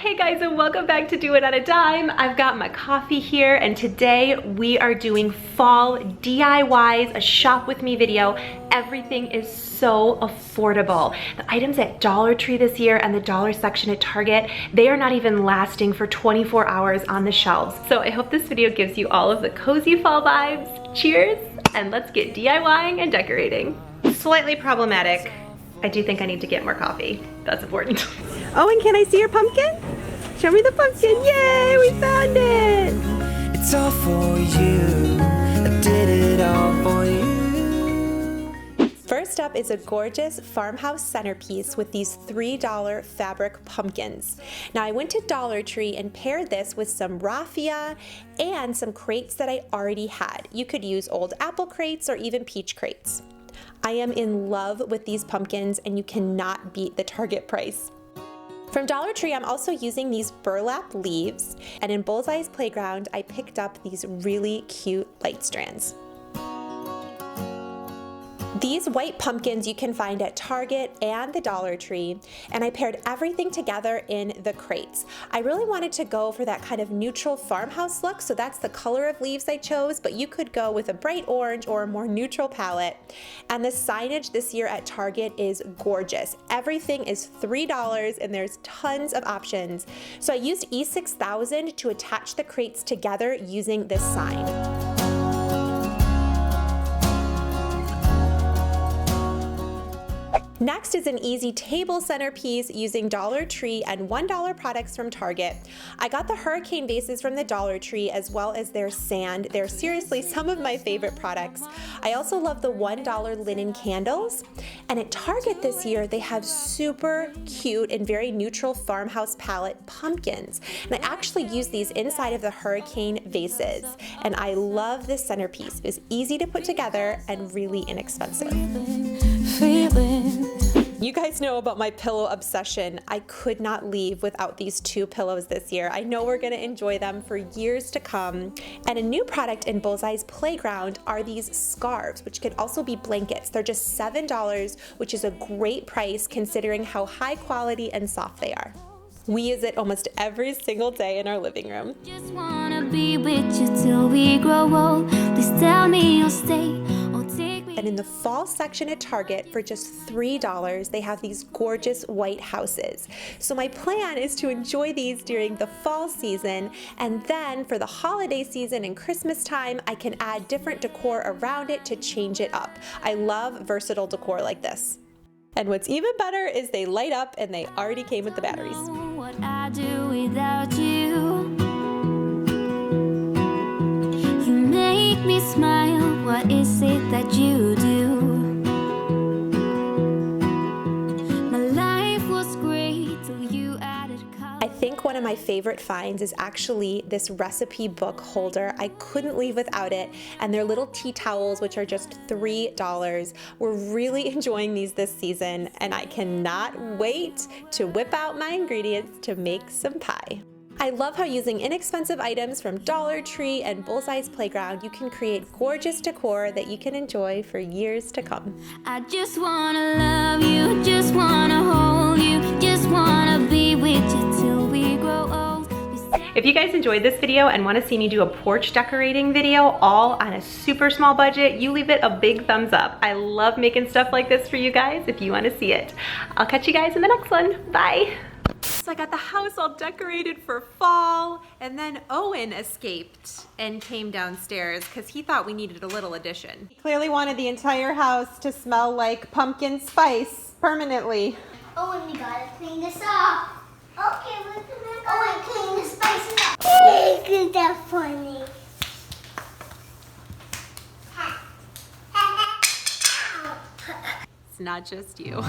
Hey guys, and welcome back to Do It on a Dime. I've got my coffee here, and today we are doing fall DIYs, a shop with me video. Everything is so affordable. The items at Dollar Tree this year and the dollar section at Target, they are not even lasting for 24 hours on the shelves. So I hope this video gives you all of the cozy fall vibes. Cheers, and let's get DIYing and decorating. Slightly problematic. I do think I need to get more coffee. That's important. Oh, and can I see your pumpkin? Show me the pumpkin. Yay, we found it. It's all for you. I did it all for you. First up is a gorgeous Farmhouse centerpiece with these $3 fabric pumpkins. Now I went to Dollar Tree and paired this with some raffia and some crates that I already had. You could use old apple crates or even peach crates. I am in love with these pumpkins, and you cannot beat the Target price. From Dollar Tree, I'm also using these burlap leaves, and in Bullseye's playground, I picked up these really cute light strands. These white pumpkins you can find at Target and the Dollar Tree, and I paired everything together in the crates. I really wanted to go for that kind of neutral farmhouse look, so that's the color of leaves I chose, but you could go with a bright orange or a more neutral palette. And the signage this year at Target is gorgeous. Everything is $3 and there's tons of options. So I used E6000 to attach the crates together using this sign. Next is an easy table centerpiece using Dollar Tree and $1 products from Target. I got the hurricane vases from the Dollar Tree as well as their sand. They're seriously some of my favorite products. I also love the $1 linen candles. And at Target this year, they have super cute and very neutral farmhouse palette pumpkins. And I actually use these inside of the hurricane vases. And I love this centerpiece. It was easy to put together and really inexpensive. You guys know about my pillow obsession. I could not leave without these two pillows this year. I know we're gonna enjoy them for years to come. And a new product in Bullseye's playground are these scarves, which could also be blankets. They're just $7, which is a great price considering how high quality and soft they are. We use it almost every single day in our living room. Just wanna be with you till we grow old. Please tell me you'll stay. And in the fall section at Target, for just $3, they have these gorgeous white houses. So my plan is to enjoy these during the fall season, and then for the holiday season and Christmas time, I can add different decor around it to change it up. I love versatile decor like this. And what's even better is they light up and they already came with the batteries. What I do without you. You make me smile. What is it that you do? My life was great till you added color. I think one of my favorite finds is actually this recipe book holder. I couldn't leave without it, and their little tea towels, which are just $3. We're really enjoying these this season, and I cannot wait to whip out my ingredients to make some pie. I love how using inexpensive items from Dollar Tree and Bullseye's playground, you can create gorgeous decor that you can enjoy for years to come. I just wanna love you, just wanna hold you, just wanna be with you till we grow old. If you guys enjoyed this video and want to see me do a porch decorating video all on a super small budget, you leave it a big thumbs up. I love making stuff like this for you guys if you want to see it. I'll catch you guys in the next one. Bye. So I got the house all decorated for fall, and then Owen escaped and came downstairs because he thought we needed a little addition. He clearly wanted the entire house to smell like pumpkin spice permanently. Oh, and we gotta clean this up. Okay, we're gonna clean the spices up. Isn't that funny? It's not just you.